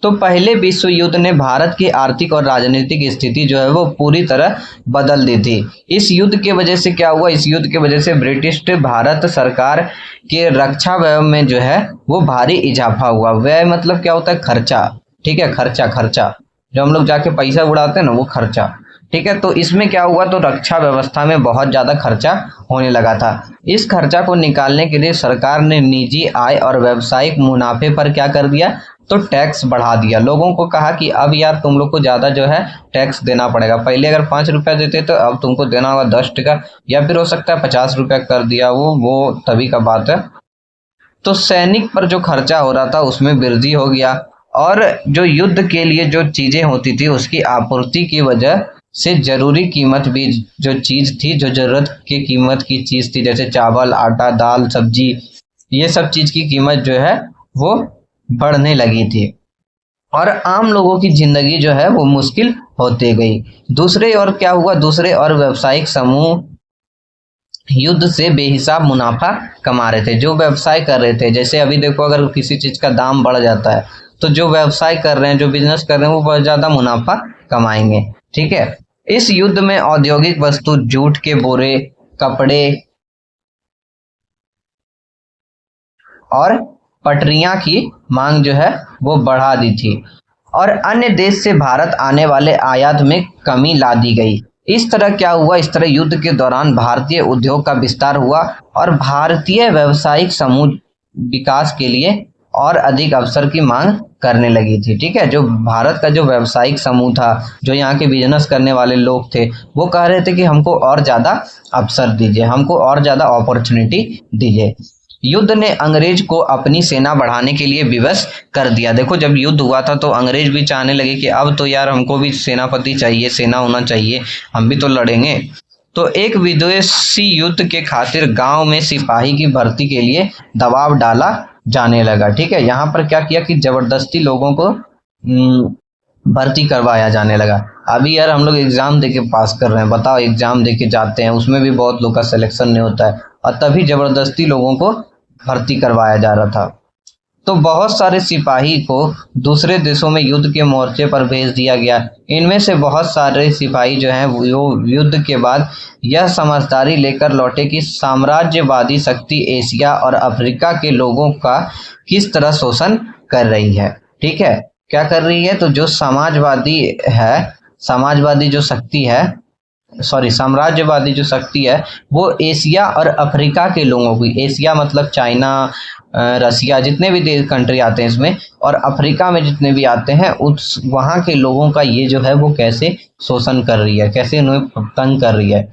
तो पहले विश्व युद्ध ने भारत की आर्थिक और राजनीतिक स्थिति जो है वो पूरी तरह बदल दी थी। इस युद्ध के वजह से क्या हुआ? इस युद्ध के वजह से ब्रिटिश भारत सरकार के रक्षा व्यय में जो है वो भारी इजाफा हुआ। व्यय मतलब क्या होता है? खर्चा। ठीक है, खर्चा। खर्चा जो हम लोग जाके पैसा उड़ाते हैं ना, वो खर्चा। ठीक है। तो इसमें क्या हुआ? तो रक्षा व्यवस्था में बहुत ज्यादा खर्चा होने लगा था। इस खर्चा को निकालने के लिए सरकार ने निजी आय और व्यावसायिक मुनाफे पर क्या कर दिया? तो टैक्स बढ़ा दिया। लोगों को कहा कि अब यार तुम लोग को ज्यादा जो है टैक्स देना पड़ेगा। पहले अगर 5 रुपया देते तो अब तुमको देना होगा 10 टका, या फिर हो सकता है 50 रुपया कर दिया। वो तभी का बात है। तो सैनिक पर जो खर्चा हो रहा था उसमें वृद्धि हो गया। और जो युद्ध के लिए जो चीजें होती थी उसकी आपूर्ति की वजह से जरूरी कीमत भी, जो चीज थी, जो जरूरत की कीमत की चीज थी, जैसे चावल, आटा, दाल, सब्जी, ये सब चीज की कीमत जो है वो बढ़ने लगी थी और आम लोगों की जिंदगी जो है वो मुश्किल होती गई। दूसरे और क्या हुआ? दूसरे और व्यावसायिक समूह युद्ध से बेहिसाब मुनाफा कमा रहे थे। जो व्यवसाय कर रहे थे, जैसे अभी देखो अगर किसी चीज का दाम बढ़ जाता है तो जो व्यवसाय कर रहे हैं, जो बिजनेस कर रहे हैं, वो बहुत ज्यादा मुनाफा कमाएंगे। ठीक है। इस युद्ध में औद्योगिक वस्तु, जूट के बोरे, कपड़े और पटरियां की मांग जो है वो बढ़ा दी थी और अन्य देश से भारत आने वाले आयात में कमी ला दी गई। इस तरह क्या हुआ? इस तरह युद्ध के दौरान भारतीय उद्योग का विस्तार हुआ और भारतीय व्यावसायिक समूह विकास के लिए और अधिक अवसर की मांग करने लगी थी। ठीक है। जो भारत का जो व्यावसायिक समूह था, जो यहाँ के बिजनेस करने वाले लोग थे, वो कह रहे थे कि हमको और ज्यादा अवसर दीजिए, हमको और ज्यादा अपॉर्चुनिटी दीजिए। युद्ध ने अंग्रेज को अपनी सेना बढ़ाने के लिए विवश कर दिया। देखो जब युद्ध हुआ था तो अंग्रेज भी चाहने लगे कि अब तो यार हमको भी सेनापति चाहिए, सेना होना चाहिए, हम भी तो लड़ेंगे। तो एक विदेशी युद्ध के खातिर गांव में सिपाही की भर्ती के लिए दबाव डाला जाने लगा। ठीक है। यहाँ पर क्या किया कि जबरदस्ती लोगों को भर्ती करवाया जाने लगा। अभी यार हम लोग एग्जाम देके पास कर रहे हैं, बताओ, एग्जाम देके जाते हैं, उसमें भी बहुत लोग का सिलेक्शन नहीं होता है और तभी जबरदस्ती लोगों को भर्ती करवाया जा रहा था। तो बहुत सारे सिपाही को दूसरे देशों में युद्ध के मोर्चे पर भेज दिया गया। इनमें से बहुत सारे सिपाही जो हैं वो युद्ध के बाद यह समझदारी लेकर लौटे कि साम्राज्यवादी शक्ति एशिया और अफ्रीका के लोगों का किस तरह शोषण कर रही है। ठीक है। क्या कर रही है? तो जो समाजवादी है, समाजवादी जो शक्ति है साम्राज्यवादी जो शक्ति है वो एशिया और अफ्रीका के लोगों की, एशिया मतलब चाइना, रसिया, जितने भी देश कंट्री आते हैं इसमें, और अफ्रीका में जितने भी आते हैं उस वहाँ के लोगों का ये जो है वो कैसे शोषण कर रही है, कैसे उन्हें तंग कर रही है।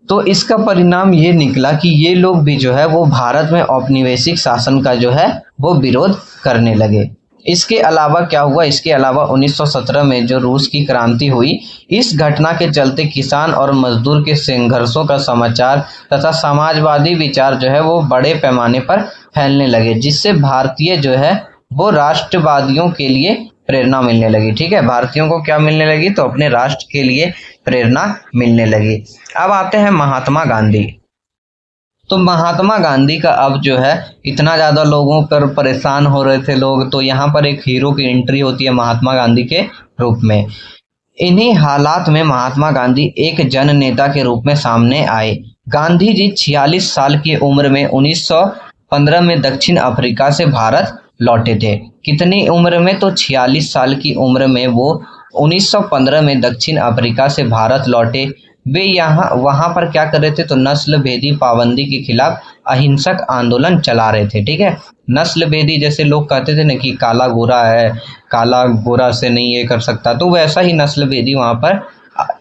तो इसका परिणाम ये निकला कि ये लोग भी जो है वो भारत में औपनिवेशिक शासन का जो है वो विरोध करने लगे। इसके अलावा क्या हुआ, इसके अलावा 1917 में जो रूस की क्रांति हुई, इस घटना के चलते किसान और मजदूर के संघर्षों का समाचार तथा समाजवादी विचार जो है वो बड़े पैमाने पर फैलने लगे, जिससे भारतीय जो है वो राष्ट्रवादियों के लिए प्रेरणा मिलने लगी। ठीक है, भारतीयों को क्या मिलने लगी, तो अपने राष्ट्र के लिए प्रेरणा मिलने लगी। अब आते हैं महात्मा गांधी। तो महात्मा गांधी का अब जो है इतना ज़्यादा लोगों पर परेशान हो रहे थे लोग, तो यहाँ पर एक हीरो की एंट्री होती है महात्मा गांधी के रूप में। इन्हीं हालात में महात्मा गांधी एक जन नेता के रूप में सामने आए। गांधी जी 46 साल की उम्र में 1915 में दक्षिण अफ्रीका से भारत लौटे थे। कितनी उम्र में, तो 46 साल की उम्र में वो 1915 में दक्षिण अफ्रीका से भारत लौटे। वे वहाँ पर क्या कर रहे थे, तो नस्ल भेदी पाबंदी के खिलाफ अहिंसक आंदोलन चला रहे थे। ठीक है, नस्ल भेदी जैसे लोग कहते थे ना कि काला गोरा है, काला गोरा से नहीं ये कर सकता, तो वैसा ही नस्ल भेदी वहाँ पर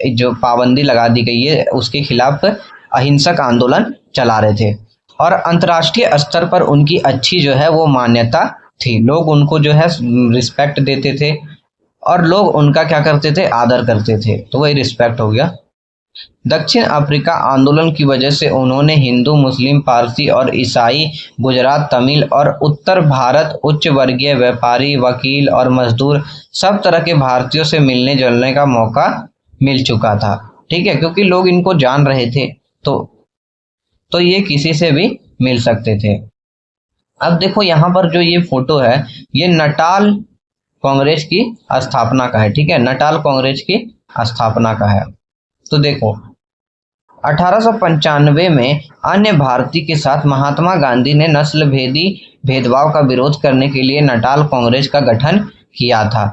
जो पाबंदी लगा दी गई है उसके खिलाफ अहिंसक आंदोलन चला रहे थे। और अंतर्राष्ट्रीय स्तर पर उनकी अच्छी जो है वो मान्यता थी, लोग उनको जो है रिस्पेक्ट देते थे और लोग उनका क्या करते थे, आदर करते थे, तो वही रिस्पेक्ट हो गया। दक्षिण अफ्रीका आंदोलन की वजह से उन्होंने हिंदू, मुस्लिम, पारसी और ईसाई, गुजरात, तमिल और उत्तर भारत उच्च वर्गीय व्यापारी, वकील और मजदूर सब तरह के भारतीयों से मिलने जुलने का मौका मिल चुका था। ठीक है, क्योंकि लोग इनको जान रहे थे तो ये किसी से भी मिल सकते थे। अब देखो यहाँ पर जो ये फोटो है ये नटाल कांग्रेस की स्थापना का है। ठीक है, नटाल कांग्रेस की स्थापना का है। तो देखो 1895 में अन्य भारतीय के साथ महात्मा गांधी ने नस्ल भेदी भेदभाव का विरोध करने के लिए नटाल कांग्रेस का गठन किया था।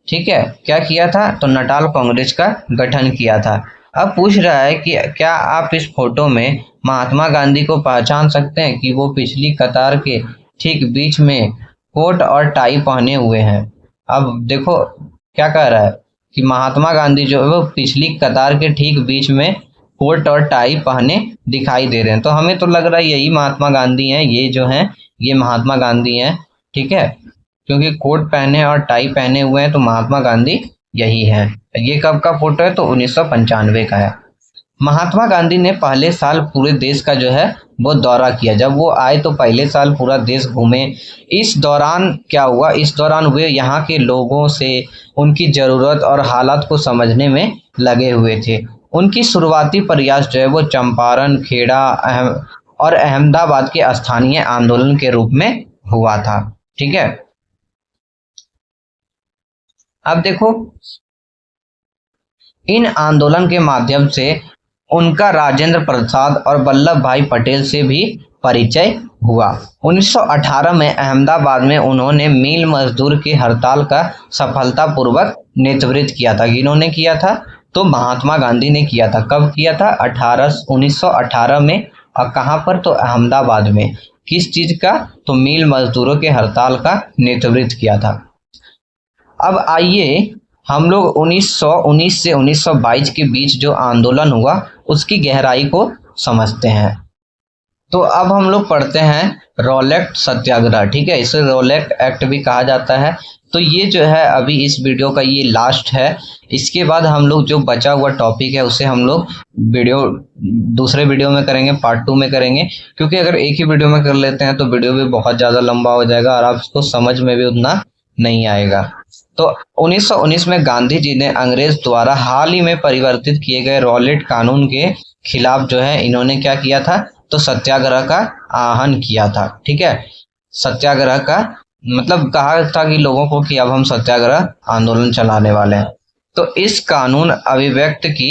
ठीक है, क्या किया था, तो नटाल कांग्रेस का गठन किया था। अब पूछ रहा है कि क्या आप इस फोटो में महात्मा गांधी को पहचान सकते हैं कि वो पिछली कतार के ठीक बीच में कोट और टाई पहने हुए हैं। अब देखो क्या कह रहा है कि महात्मा गांधी जो है वो पिछली कतार के ठीक बीच में कोट और टाई पहने दिखाई दे रहे हैं। तो हमें तो लग रहा है यही महात्मा गांधी हैं, ये जो हैं ये महात्मा गांधी हैं। ठीक है, क्योंकि कोट पहने और टाई पहने हुए हैं तो महात्मा गांधी यही है। ये कब का फोटो है, तो 1995 का है। महात्मा गांधी ने पहले साल पूरे देश का जो है वो दौरा किया। जब वो आए तो पहले साल पूरा देश घूमे। इस दौरान क्या हुआ, इस दौरान वे यहाँ के लोगों से उनकी ज़रूरत और हालात को समझने में लगे हुए थे। उनकी शुरुआती प्रयास जो है वो चंपारण, खेड़ा और अहमदाबाद के स्थानीय आंदोलन के रूप में हुआ था। ठीक है, अब देखो इन आंदोलन के माध्यम से उनका राजेंद्र प्रसाद और वल्लभ भाई पटेल से भी परिचय हुआ। 1918 में अहमदाबाद में उन्होंने मिल मजदूर की हड़ताल का सफलतापूर्वक नेतृत्व किया था। इन्होंने किया था, तो महात्मा गांधी ने किया था। कब किया था, 1918 में। और कहाँ पर, तो अहमदाबाद में। किस चीज का, तो मिल मजदूरों के हड़ताल का नेतृत्व किया था। अब आइए हम लोग 1919 से 1922 के बीच जो आंदोलन हुआ उसकी गहराई को समझते हैं। तो अब हम लोग पढ़ते हैं रॉलेट सत्याग्रह। ठीक है, इसे रॉलेट एक्ट भी कहा जाता है। तो ये जो है अभी इस वीडियो का ये लास्ट है। इसके बाद हम लोग जो बचा हुआ टॉपिक है उसे हम लोग दूसरे वीडियो में करेंगे, पार्ट 2 में करेंगे। क्योंकि अगर एक ही वीडियो में कर लेते हैं तो वीडियो भी बहुत ज़्यादा लंबा हो जाएगा और आपको समझ में भी उतना नहीं आएगा। तो 1919 में गांधी जी ने अंग्रेज द्वारा हाल ही में परिवर्तित किए गए रॉलेट कानून के खिलाफ जो है इन्होंने क्या किया था, तो सत्याग्रह का आह्वान किया था। ठीक है, सत्याग्रह का मतलब कहा था कि लोगों को कि अब हम सत्याग्रह आंदोलन चलाने वाले हैं। तो इस कानून अभिव्यक्ति की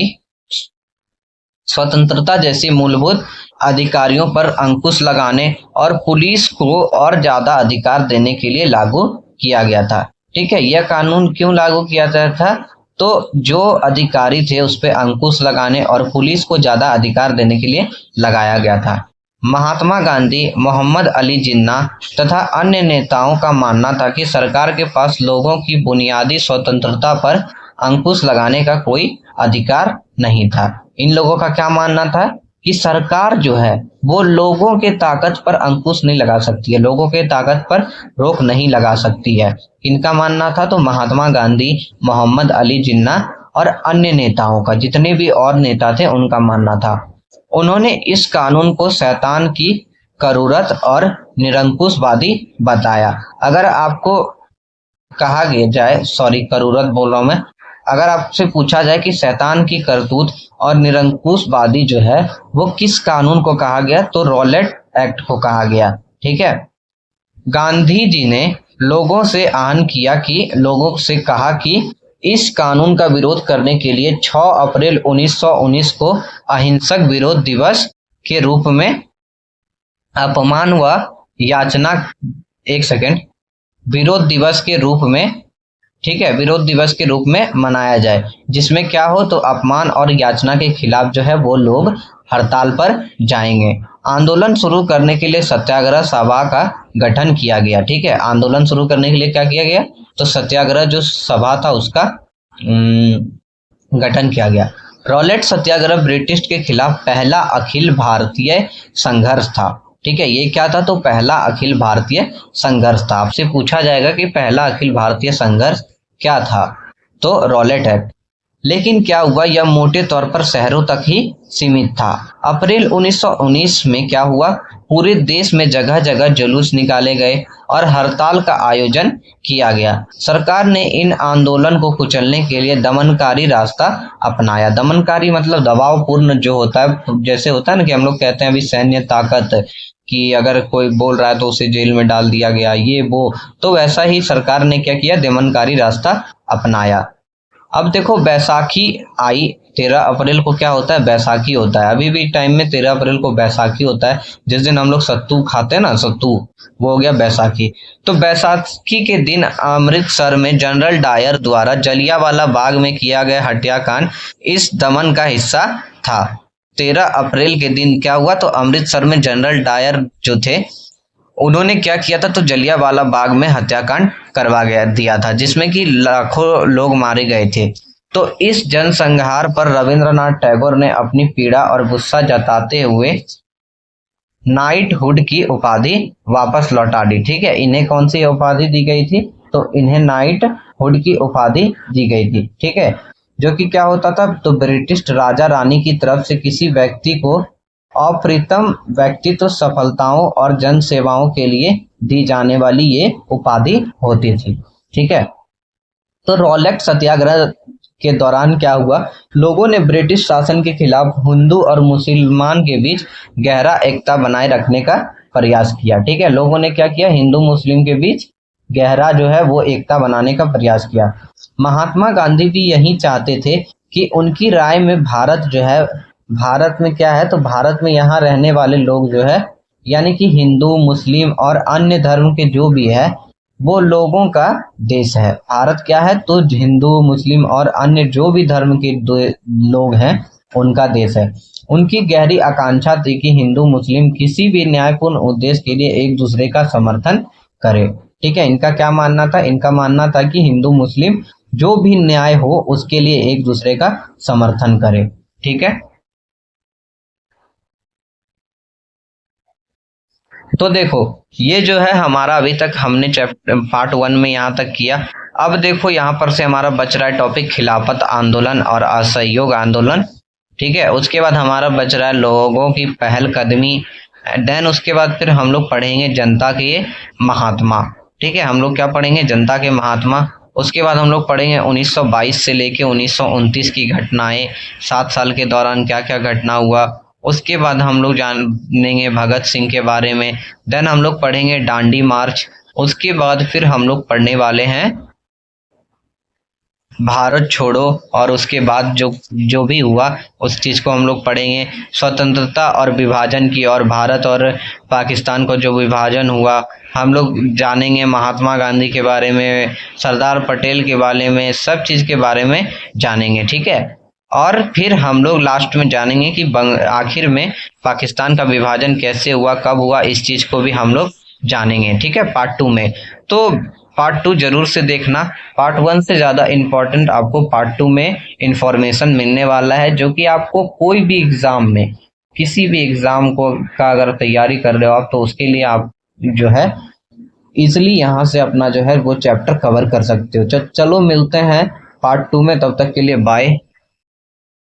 स्वतंत्रता जैसी मूलभूत अधिकारियों पर अंकुश लगाने और पुलिस को और ज्यादा अधिकार देने के लिए लागू किया गया था। ठीक है, यह कानून क्यों लागू किया गया था, तो जो अधिकारी थे उस पर अंकुश लगाने और पुलिस को ज़्यादा अधिकार देने के लिए लगाया गया था। महात्मा गांधी, मोहम्मद अली जिन्ना तथा अन्य नेताओं का मानना था कि सरकार के पास लोगों की बुनियादी स्वतंत्रता पर अंकुश लगाने का कोई अधिकार नहीं था। इन लोगों का क्या मानना था कि सरकार जो है वो लोगों के ताकत पर अंकुश नहीं लगा सकती है, लोगों के ताकत पर रोक नहीं लगा सकती है। इनका मानना था। तो महात्मा गांधी, मोहम्मद अली जिन्ना और अन्य नेताओं का, जितने भी और नेता थे उनका मानना था। उन्होंने इस कानून को शैतान की करूरत और निरंकुशवादी बताया। अगर आपको कहा गया जाए, सॉरी करूरत बोल रहा हूं मैं, अगर आपसे पूछा जाए कि शैतान की करतूत और निरंकुशवादी जो है वो किस कानून को कहा गया, तो रॉलेट एक्ट को कहा गया। ठीक है। गांधी जी ने लोगों से आह्वान किया कि लोगों से कहा कि इस कानून का विरोध करने के लिए 6 अप्रैल 1919 को अहिंसक विरोध दिवस के रूप में अपमान व याचना, एक सेकेंड, विरोध दिवस के रूप में, ठीक है, विरोध दिवस के रूप में मनाया जाए, जिसमें क्या हो, तो अपमान और याचना के खिलाफ जो है वो लोग हड़ताल पर जाएंगे। आंदोलन शुरू करने के लिए सत्याग्रह सभा का गठन किया गया। ठीक है, आंदोलन शुरू करने के लिए क्या किया गया, तो सत्याग्रह जो सभा था उसका गठन किया गया। रॉलेट सत्याग्रह ब्रिटिश के खिलाफ पहला अखिल भारतीय संघर्ष था। ठीक है, ये क्या था, तो पहला अखिल भारतीय संघर्ष था। आपसे पूछा जाएगा कि पहला अखिल भारतीय संघर्ष क्या था, तो रॉलेट एक्ट। लेकिन क्या हुआ, यह मोटे तौर पर शहरों तक ही सीमित था। अप्रैल 1919 में क्या हुआ, पूरे देश में जगह जगह जुलूस निकाले गए और हड़ताल का आयोजन किया गया। सरकार ने इन आंदोलन को कुचलने के लिए दमनकारी रास्ता अपनाया। दमनकारी मतलब दबावपूर्ण जो होता है, जैसे होता है ना कि हम लोग कहते हैं अभी सैन्य ताकत, कि अगर कोई बोल रहा है तो उसे जेल में डाल दिया गया, ये वो, तो वैसा ही सरकार ने क्या किया, दमनकारी रास्ता अपनाया। अब देखो बैसाखी आई, 13 अप्रैल को क्या होता है, बैसाखी होता है। अभी भी टाइम में 13 अप्रैल को बैसाखी होता है, जिस दिन हम लोग सत्तू खाते हैं ना, सत्तू, वो हो गया बैसाखी। तो बैसाखी के दिन अमृतसर में जनरल डायर द्वारा जलियांवाला बाग में किया गया हत्याकांड इस दमन का हिस्सा था। 13 अप्रैल के दिन क्या हुआ, तो अमृतसर में जनरल डायर जो थे उन्होंने क्या किया था, तो जलियांवाला बाग में हत्याकांड करवा दिया था, जिसमें कि लाखों लोग मारे गए थे। तो इस जनसंहार पर रविंद्रनाथ टैगोर ने अपनी पीड़ा और गुस्सा जताते हुए नाइटहुड की उपाधि वापस लौटा दी। ठीक है, इन्हें कौन सी उपाधि दी गई थी, तो इन्हें नाइटहुड की उपाधि दी गई थी। ठीक है, जो कि क्या होता था, तो ब्रिटिश राजा रानी की तरफ से किसी व्यक्ति को अप्रतिम व्यक्तित्व, सफलताओं और जन सेवाओं के लिए दी जाने वाली ये उपाधि होती थी। ठीक है, तो रॉलेट सत्याग्रह के दौरान क्या हुआ, लोगों ने ब्रिटिश शासन के खिलाफ हिंदू और मुसलमान के बीच गहरा एकता बनाए रखने का प्रयास किया। ठीक है, लोगों ने क्या किया, हिंदू मुस्लिम के बीच गहरा जो है वो एकता बनाने का प्रयास किया। महात्मा गांधी भी यही चाहते थे कि उनकी राय में भारत जो है, भारत में क्या है, तो भारत में यहाँ रहने वाले लोग जो है, यानी कि हिंदू मुस्लिम और अन्य धर्म के जो भी है वो लोगों का देश है। भारत क्या है, तो हिंदू मुस्लिम और अन्य जो भी धर्म के लोग हैं उनका देश है। उनकी गहरी आकांक्षा थी कि हिंदू मुस्लिम किसी भी न्यायपूर्ण उद्देश्य के लिए एक दूसरे का समर्थन करे। ठीक है, इनका क्या मानना था, इनका मानना था कि हिंदू मुस्लिम जो भी न्याय हो उसके लिए एक दूसरे का समर्थन करे। ठीक है, तो देखो ये जो है हमारा अभी तक हमने चैप्टर पार्ट 1 में यहाँ तक किया। अब देखो यहाँ पर से हमारा बच रहा है टॉपिक खिलाफत आंदोलन और असहयोग आंदोलन। ठीक है, उसके बाद हमारा बच रहा है लोगों की पहलकदमी। देन उसके बाद फिर हम लोग पढ़ेंगे जनता के महात्मा। ठीक है, हम लोग क्या पढ़ेंगे, जनता के महात्मा। उसके बाद हम लोग पढ़ेंगे 1922 से लेके 1929 की घटनाएं, 7 साल के दौरान क्या क्या घटना हुआ। उसके बाद हम लोग जानेंगे भगत सिंह के बारे में। देन हम लोग पढ़ेंगे दांडी मार्च। उसके बाद फिर हम लोग पढ़ने वाले हैं भारत छोड़ो, और उसके बाद जो भी हुआ उस चीज़ को हम लोग पढ़ेंगे। स्वतंत्रता और विभाजन की, और भारत और पाकिस्तान को जो विभाजन हुआ हम लोग जानेंगे महात्मा गांधी के बारे में, सरदार पटेल के बारे में, सब चीज़ के बारे में जानेंगे, ठीक है। और फिर हम लोग लास्ट में जानेंगे कि आखिर में पाकिस्तान का विभाजन कैसे हुआ, कब हुआ, इस चीज़ को भी हम लोग जानेंगे, ठीक है, पार्ट 2 में। तो पार्ट 2 जरूर से देखना। पार्ट 1 से ज़्यादा इम्पोर्टेंट आपको पार्ट 2 में इंफॉर्मेशन मिलने वाला है, जो कि आपको कोई भी एग्ज़ाम में, किसी भी एग्ज़ाम को का अगर तैयारी कर रहे हो आप, तो उसके लिए आप जो है इजिली यहाँ से अपना जो है वो चैप्टर कवर कर सकते हो। चलो मिलते हैं पार्ट 2 में, तब तक के लिए बाय।